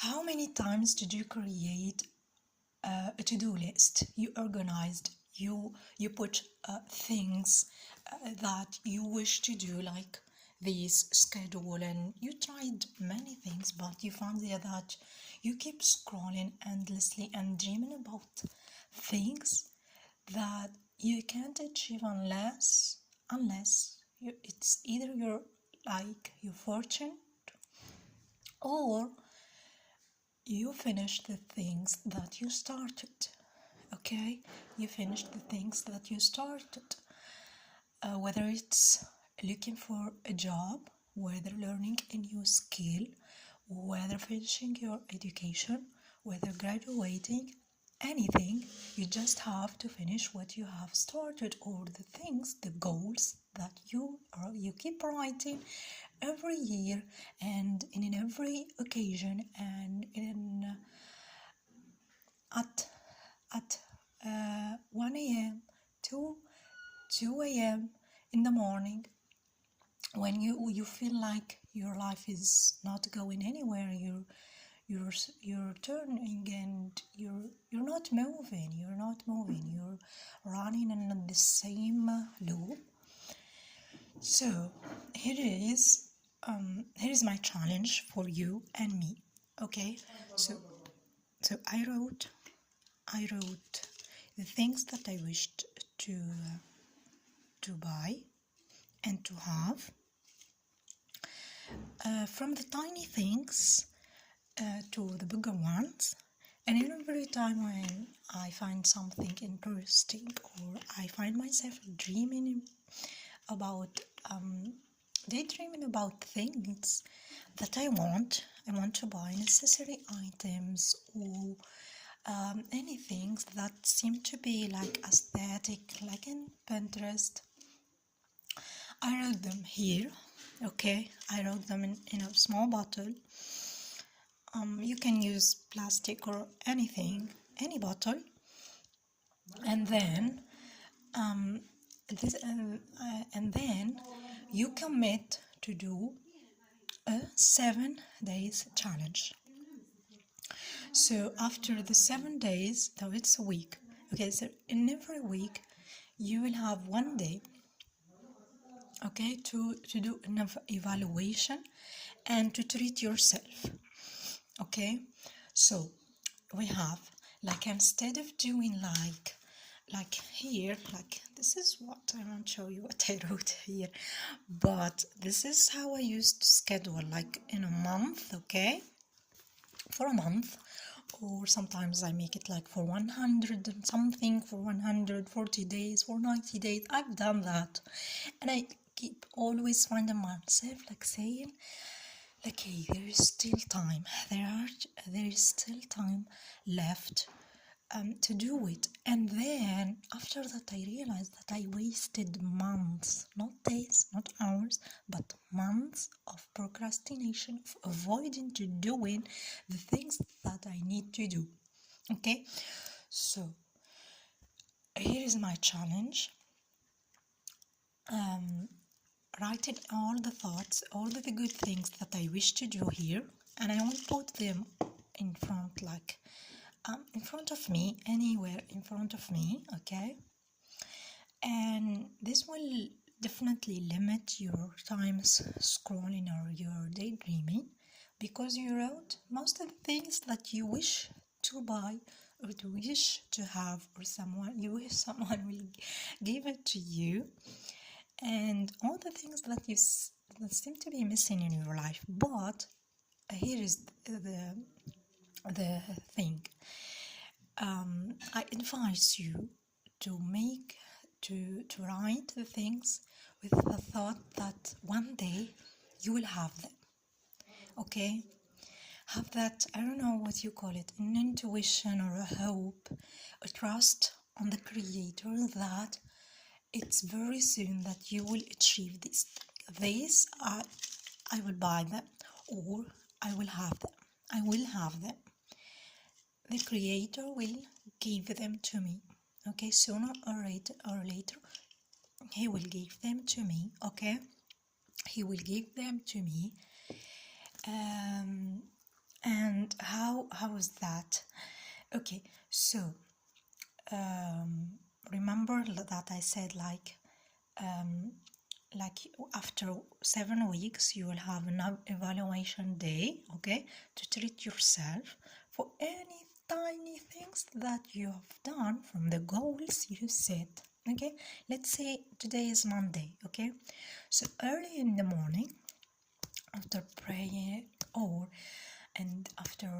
How many times did you create a to-do list? You organized, you put things that you wish to do, like this schedule, and you tried many things, but you found that you keep scrolling endlessly and dreaming about things that you can't achieve unless it's either you're fortunate or you finish the things that you started. Okay, you finish the things that you started, whether it's looking for a job, whether learning a new skill, whether finishing your education, whether graduating, anything. You just have to finish what you have started, or the things, the goals that you keep writing every year and in every occasion, and at 1 a.m. to 2 a.m. in the morning, when you feel like your life is not going anywhere, you're turning and you're not moving, you're running in the same loop. So here is my challenge for you and me. Okay, so I wrote the things that I wished to buy and to have, from the tiny things to the bigger ones. And every time when I find something interesting, or I find myself daydreaming about things that I want to buy, necessary items, or any things that seem to be like aesthetic, like in Pinterest, I wrote them here. Okay, I wrote them in a small bottle. You can use plastic or anything, any bottle, and then you commit to do a 7 days challenge. So after the 7 days, though it's a week, okay, so in every week you will have 1 day, okay, to do an evaluation and to treat yourself. Okay, so we have, like, instead of doing like here, like this is what I won't show you what I wrote here, but this is how I used to schedule, like in a month, okay, for a month, or sometimes I make it like for 100 and something, for 140 days, for 90 days. I've done that, and I keep always finding myself like saying, like, hey, there is still time, there is still time left to do it. And then after that I realized that I wasted months, not days, not hours, but months of procrastination, of avoiding to doing the things that I need to do. Okay, so here is my challenge. Writing all the thoughts, all the good things that I wish to do here, and I will put them in front, like in front of me, anywhere in front of me, okay? And this will definitely limit your times scrolling or your daydreaming, because you wrote most of the things that you wish to buy or to wish to have, or you wish someone will give it to you, and all the things that seem to be missing in your life. But here is the thing. I advise you to write the things with the thought that one day you will have them. Okay, have that, I don't know what you call it, an intuition or a hope, a trust on the Creator that it's very soon that you will achieve this. I will buy them, or I will have them. I will have them. The Creator will give them to me. Okay, sooner or later, He will give them to me. Okay, He will give them to me. And how is that? Okay, so remember that I said like after 7 weeks you will have an evaluation day, okay, to treat yourself for any tiny things that you have done from the goals you set. Okay, let's say today is Monday. Okay, so early in the morning, after praying and after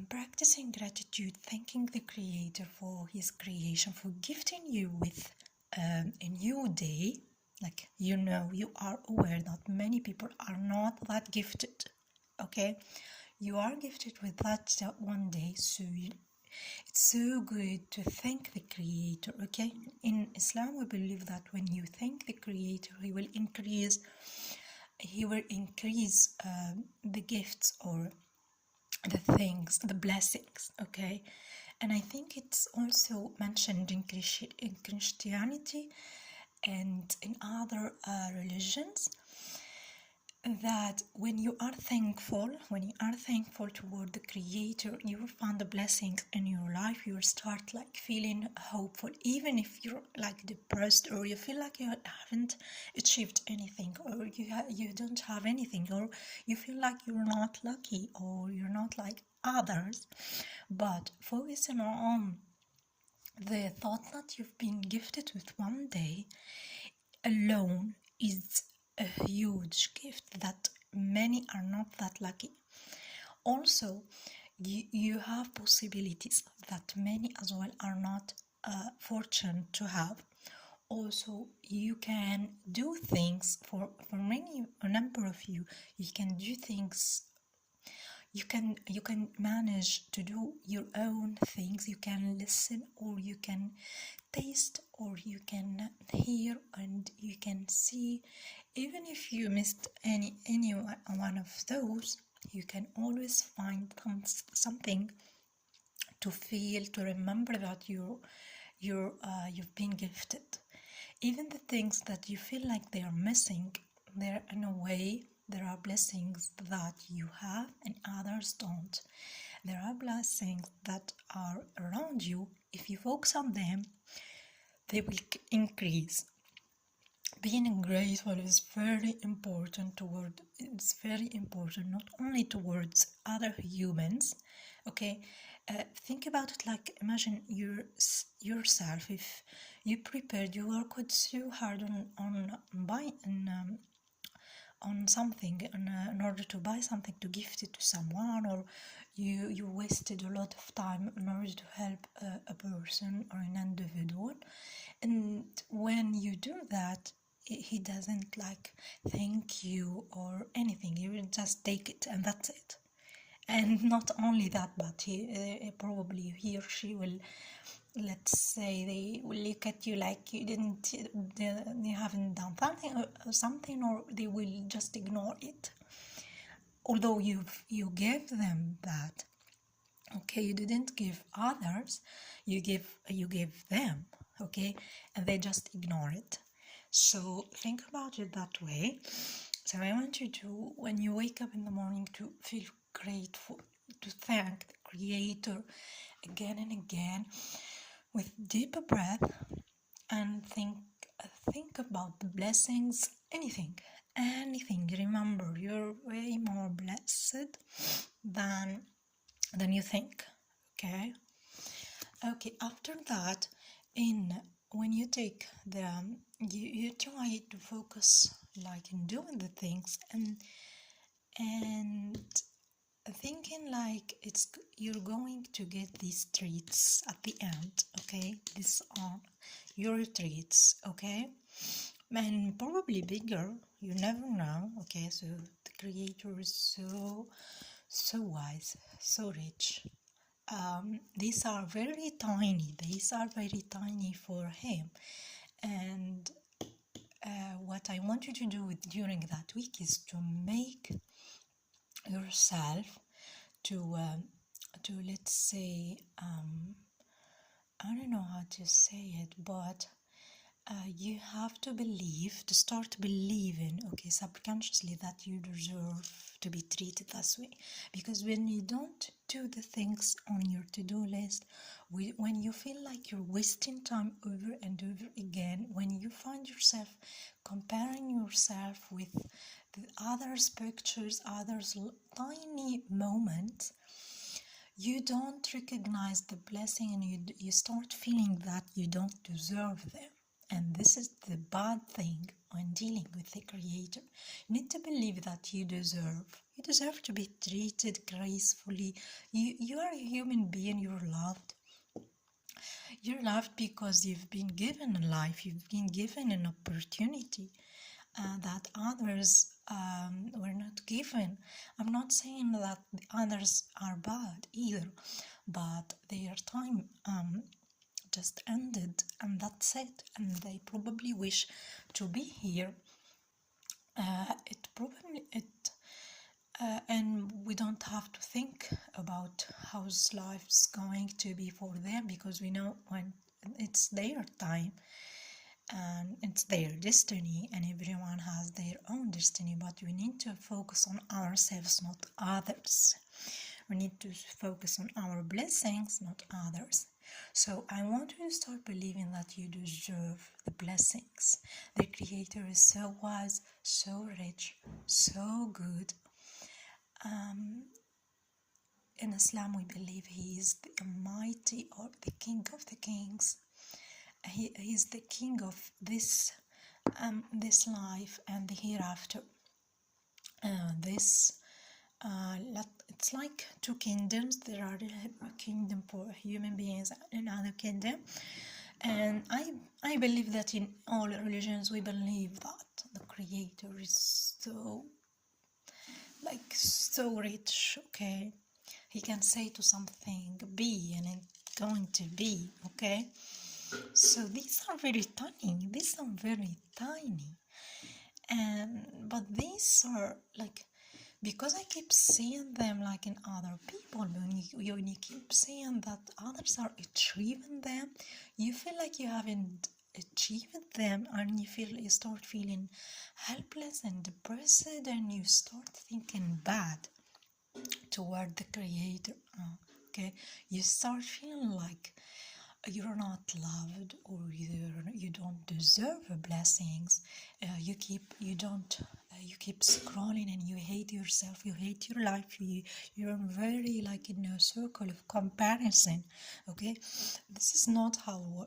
practicing gratitude, thanking the Creator for His creation, for gifting you with a new day. Like, you are aware that many people are not that gifted. Okay, you are gifted with that one day, so it's so good to thank the Creator. Okay, in Islam we believe that when you thank the Creator, He will increase the gifts or the things, the blessings. Okay, and I think it's also mentioned in Christianity and in other religions, that when you are thankful toward the Creator, you will find the blessings in your life. You will start feeling hopeful, even if you're depressed, or you feel like you haven't achieved anything, or you don't have anything, or you feel like you're not lucky, or you're not like others. But focusing on the thought that you've been gifted with one day alone is a huge gift that many are not that lucky. Also, you have possibilities that many as well are not fortunate to have. Also, you can do things for a number of you can do things. You can manage to do your own things. You can listen, or you can taste, or you can hear, and you can see. Even if you missed any one of those, you can always find something to feel, to remember that you've been gifted. Even the things that you feel like they are missing, they're in a way, there are blessings that you have and others don't. There are blessings that are around you. If you focus on them, they will increase. Being grateful is very important not only towards other humans. Okay, think about it like, imagine yourself. If you prepared, you worked so hard on something in order to buy something to gift it to someone, or you wasted a lot of time in order to help a person or an individual, and when you do that, he doesn't thank you or anything. He will just take it and that's it. And not only that, but he or she will, let's say, they will look at you like they haven't done something, or they will just ignore it. Although you gave them that, okay, you didn't give others, you give them, okay, and they just ignore it. So think about it that way. So I want you to, when you wake up in the morning, to feel grateful, to thank the Creator again and again with deeper breath, and think about the blessings. Anything. Remember, you're way more blessed than you think. Okay, after that, when you take you try to focus in doing the things and thinking you're going to get these treats at the end. Okay, these are your treats. Okay, and probably bigger, you never know. Okay, so the Creator is so wise, so rich. These are very tiny for him. And what I want you to do during that week is to make yourself to let's say, I don't know how to say it, but you have to believe, to start believing, okay, subconsciously, that you deserve to be treated this way. Because when you don't do the things on your to-do list, when you feel like you're wasting time over and over again, when you find yourself comparing yourself with the others' pictures, others' tiny moments, you don't recognize the blessing, and you start feeling that you don't deserve them. And this is the bad thing when dealing with the Creator. You need to believe that you deserve. You deserve to be treated gracefully. You are a human being. You're loved. You're loved because you've been given a life. You've been given an opportunity that others were not given. I'm not saying that the others are bad either, but their time just ended, and that's it. And they probably wish to be here. And we don't have to think about how's life's going to be for them, because we know when it's their time and it's their destiny, and everyone has their own destiny. But we need to focus on ourselves, not others. We need to focus on our blessings, not others. So I want you to start believing that you deserve the blessings. The Creator is so wise, so rich, so good. In Islam, we believe He is the Almighty, or the King of the Kings. He is the King of this life and the hereafter. It's like two kingdoms. There are a kingdom for human beings and another kingdom. And I believe that in all religions we believe that the Creator is so rich, okay? He can say to something, be, and it's going to be, okay? So these are very tiny. But these are like, because I keep seeing them like in other people, when you keep seeing that others are achieving them, you feel like you haven't achieved them, and you start feeling helpless and depressed, and you start thinking bad toward the Creator. Okay, you start feeling like you're not loved, or you don't deserve blessings. You keep scrolling, and you hate yourself, you hate your life, you're very like in a circle of comparison. Okay, this is not how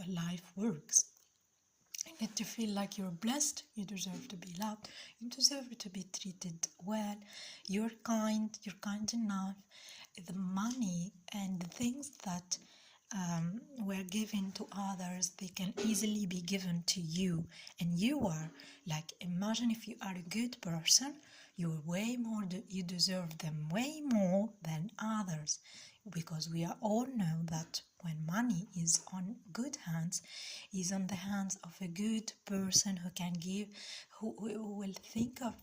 life works. You need to feel like you're blessed, you deserve to be loved, you deserve to be treated well, you're kind enough. The money and the things that were given to others, they can easily be given to you. And you are like, imagine if you are a good person, you deserve them way more than others, because we all know that when money is on good hands, is on the hands of a good person who can give, who will think of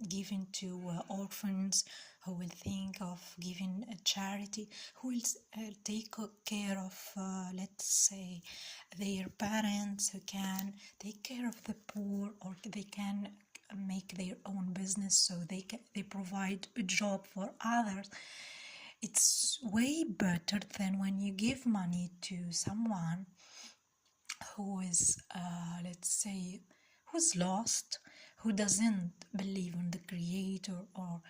giving to orphans, who will think of giving a charity, who will take care of, let's say, their parents, who can take care of the poor, or they can make their own business, so they provide a job for others. It's way better than when you give money to someone who is, let's say, who's lost, who doesn't believe in the Creator, or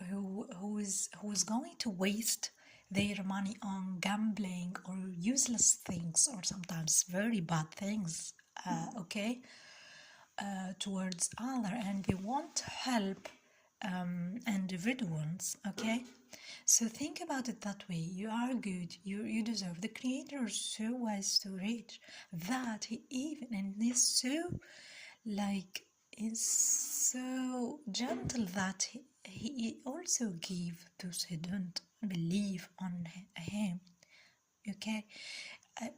who is going to waste their money on gambling or useless things, or sometimes very bad things, towards other, and they won't help individuals, okay? So think about it that way. You are good, you deserve. The Creator is so wise, so rich, that He even, and is so gentle, that he also gave those who don't believe on Him, okay?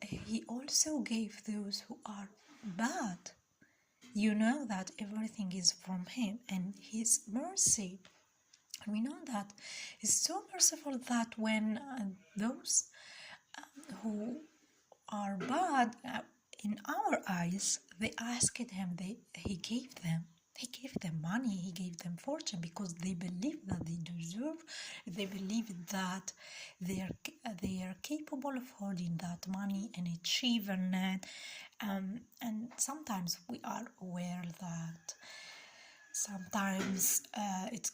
He also gave those who are bad. You know that everything is from Him, and His mercy. We know that He's so merciful that when those who are bad, in our eyes, they asked him, he gave them money, he gave them fortune, because they believe that they deserve, they believe that they are capable of holding that money and achieving it. And sometimes we are aware that sometimes it's